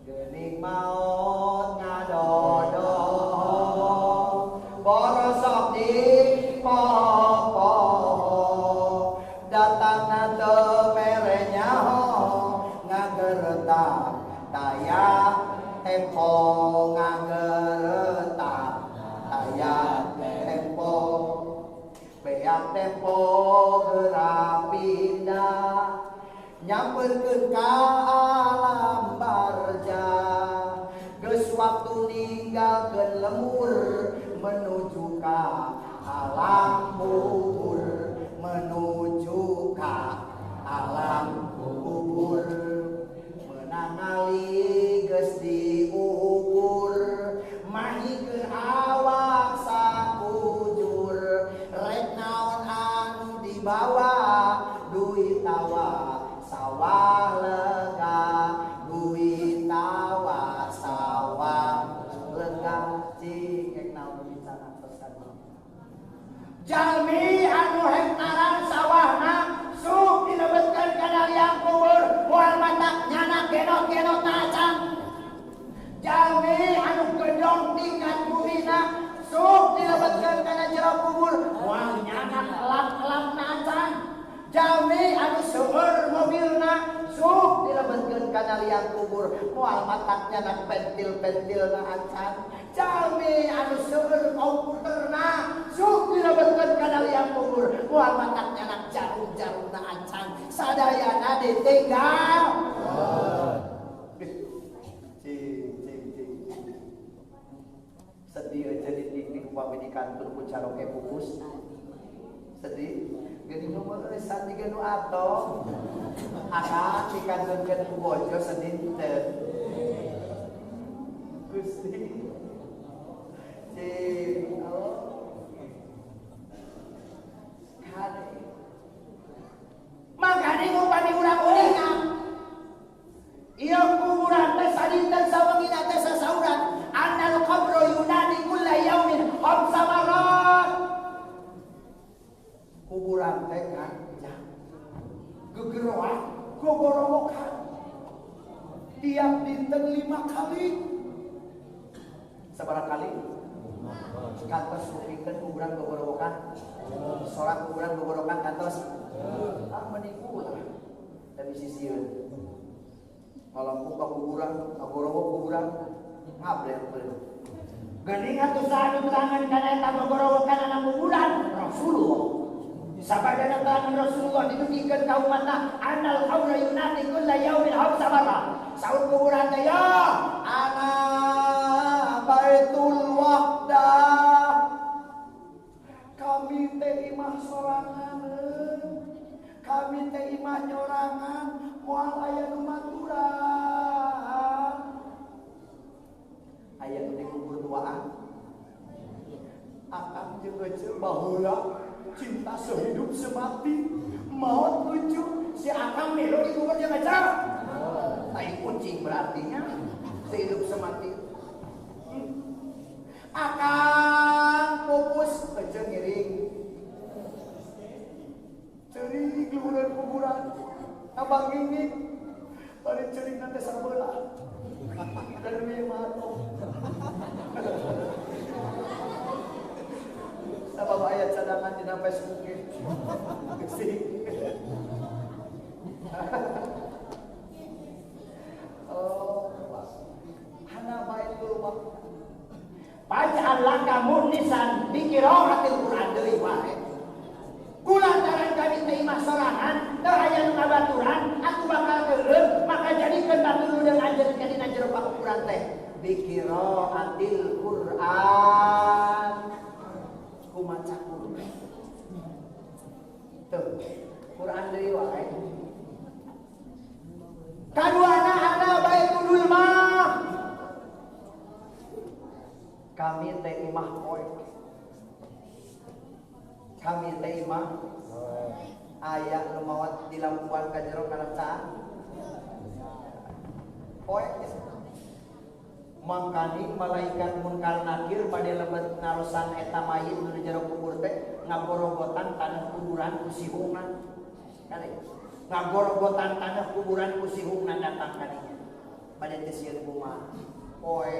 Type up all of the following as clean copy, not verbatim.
Geuning maot ngadodo borosok di poho datangna teu mere nyaho ngageretak daya tempo ngageretak daya tempo beak tempo gerak pindah nyamperkeun ka alam barja geus waktu ninggalkeun lemur menuju ka alam kubur menuju ka alam kubur meunang ali geus diukur mahikeun awak sakujur rek naon anu dibawa duit tawa sawah lega duit tawa sawah lega cik naon bicara terus jalmi anu hektaran sawahna suk dilebetkeun kana liang kubur moal matak nyana genot-genot acan jalmi anu gedong tingkat bumina suk dilebetkeun kana jero kubur moal nyana elam-elam acan jalmi anu seueur mobilna suk dilebetkeun kana liang kubur moal mataknya na pentil-pentilna acan jalmi anu seueur komputerna suk dilebetkeun kana liang kubur moal mataknya na jarum-jarumna acan sadayana ditinggal sedih aja ditinggal upami di kantor ku caroke pupus sedih gini nomor resan tiga nu ato akan dikantorkeun ku bojo sedih teu Gusti makanya ngupani urang-urangna ieu kuburan teh sadinten sawengina teh sasauran annal qabru yunadi kulla yaumin khamsa marat kuburan teh kan gegeroan gogorowokan tiap dinten 5 kali sabaraha kali kantos supikeun kuburan gogorowokan sorak kuburan gogorokan kantos menipu lah dari sisieun malam buka kuburan gogorowo kuburan ngablerkeun geuning atuh saha terangan kana eta gogorowokan ana kuburan Rasulullah sabada terangan Rasulullah ditutikeun ka umatna annal qabra yunati kulla yaumin khamsa marrat saur kuburan teh ya ana baitul wahdah kami teh imah sorangan kami teh imah nyorangan moal aya nu maturan aya nu kubur duaan akan jeung ece baheula cinta sehidup semati maut lucu si akang melo di kubur jeung ece tai kucing berartinya sehidup semati akang pupus ece ngiring ceuring luhureun kuburan abang gini bari ceuring teh sabeula dan we mato sabab ayat cadangan dina Facebook ge oh hana baitul waqt paja'al laka munisan bi qiraatil Qur'an deui wae kulantaran kami teh imah sorangan teu aya nu ngabaturan aku bakal geureum maka jadikeun batuludeung anjeunkeun dina jero pakuburan teh bi qiraatil Qur'an kumaca Qur'an tuh Qur'an deui wae kaduana ana baitul mah kami teh imah poe kami teh imah aya nu maot dilampuan ka jero kalecaan poe mangkani malaikat munkar nakir bade lebet ngarosan eta mayit nu jero kubur teh ngagorogotan tanah kuburan ku sihungna kali ngagorogotan tanah kuburan ku sihungna datang kadinya pada tesian rumah. Poe.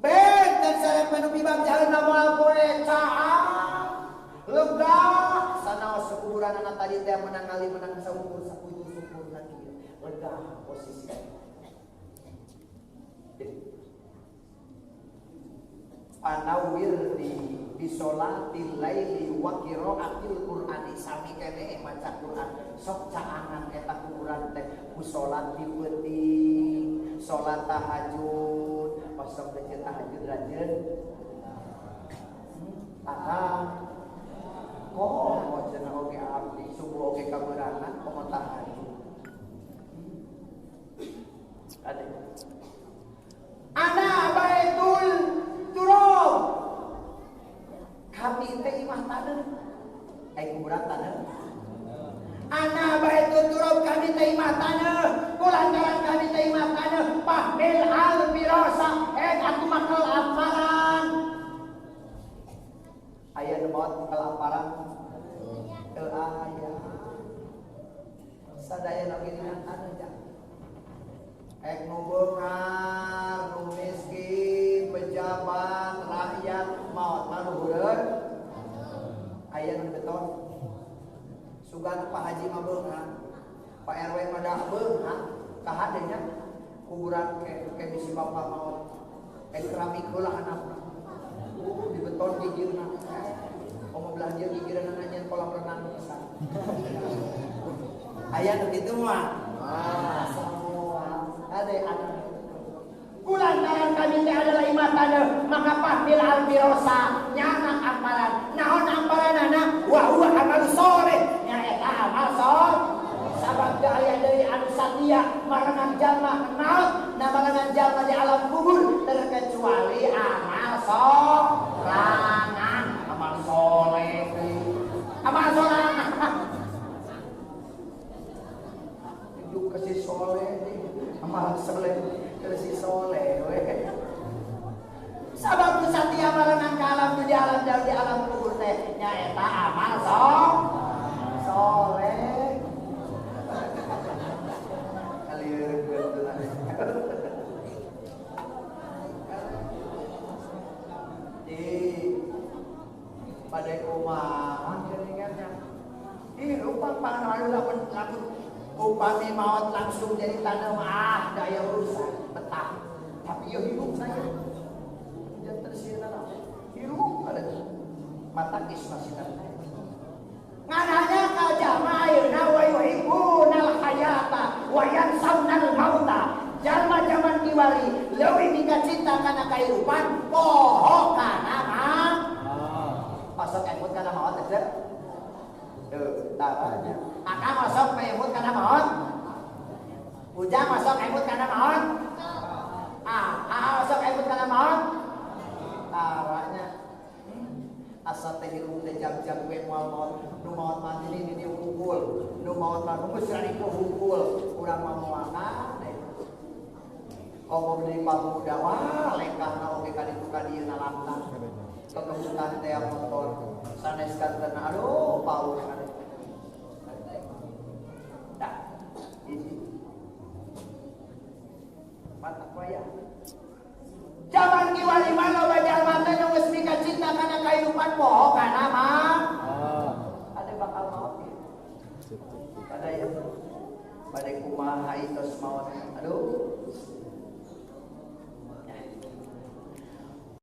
Benten sareng penuh bibam jalan nama poe caang. Lega sana sekuburan anak tadi teh menang kali menang saumur sakudu syukur lagi. Lega posisi. Panawir di sholatil laili wa qiraatil qur'ani sami kene maca Quran sok caangan eta kuburan teh ku salat di peuting salat tahajud pas sok baca tahajud rajin kok cenah oge abdi subuh oge kaberangan komo tahajud ade ana baitul turab kami teh imah taneuh kuburan taneuh ana baitul turab kami teh imah taneuh kulantaran kami teh imah taneuh pahdil al birasa atuh makal amalan aya nemot kelaparan teu aya sadaya nu geuningan taneuh ja nu beungar nu miskin pejabat rakyat maot mah luhur aya nu beton sugan Pak Haji mah beungar Pak RW mah dah beungar kahade nya kuburan ke bisi bapak maot keramik heula anakna di beton gigirna mau belanja gigiran nanya kolam renang besar aya nu kitu mah ada kulantaran kami teh adalah imah taneuh maka pahdil al birosa nyanak amalan naon amalanana wa huwa amal sholeh nyaeta amal sholeh sabab teu aya deui anu satia marangan jalma naon marangan jalma di alam kubur terkecuali amal sorangan amal sholeh amal sorangan hidup kasih sholeh amal soleh kasih soleh we sabab tu satia marangan ka alam di alam kubur teh nyaeta amal soleh kalieur geuleuh di pada kumaha geuningannya rupa pangaruh lamun upami maut langsung jadi tanah daya urusan betah tapi ya hidup saya jangan tersisa hidup ada mata kismasinan ngananya kajama ayeuna wa yuhibbunal hayata wa yansawna mauta jalma zaman kiwari leuwih mika cinta kana kahirupan poho kana mah pasok ekut kana maut teh taranya akang masuk emut kana maut ujang masuk emut kana maut masuk emut kana maut taranya asa teh hirup teh jam-jam we moal maut nu maut mah ini hukul nu maut mah nu geus rariku hukul urang mah moal deh komo beli pamuda wah lengkahna oge ka ditu ka dieu na lantang kekebutan teh motor sanes kantena aduh paus mata kuaya zaman kiwali mana bajal mata nu geus mika cinta kana kahirupan poho kana mah ada bakal maut ada ya pada kumaha itos maut aduh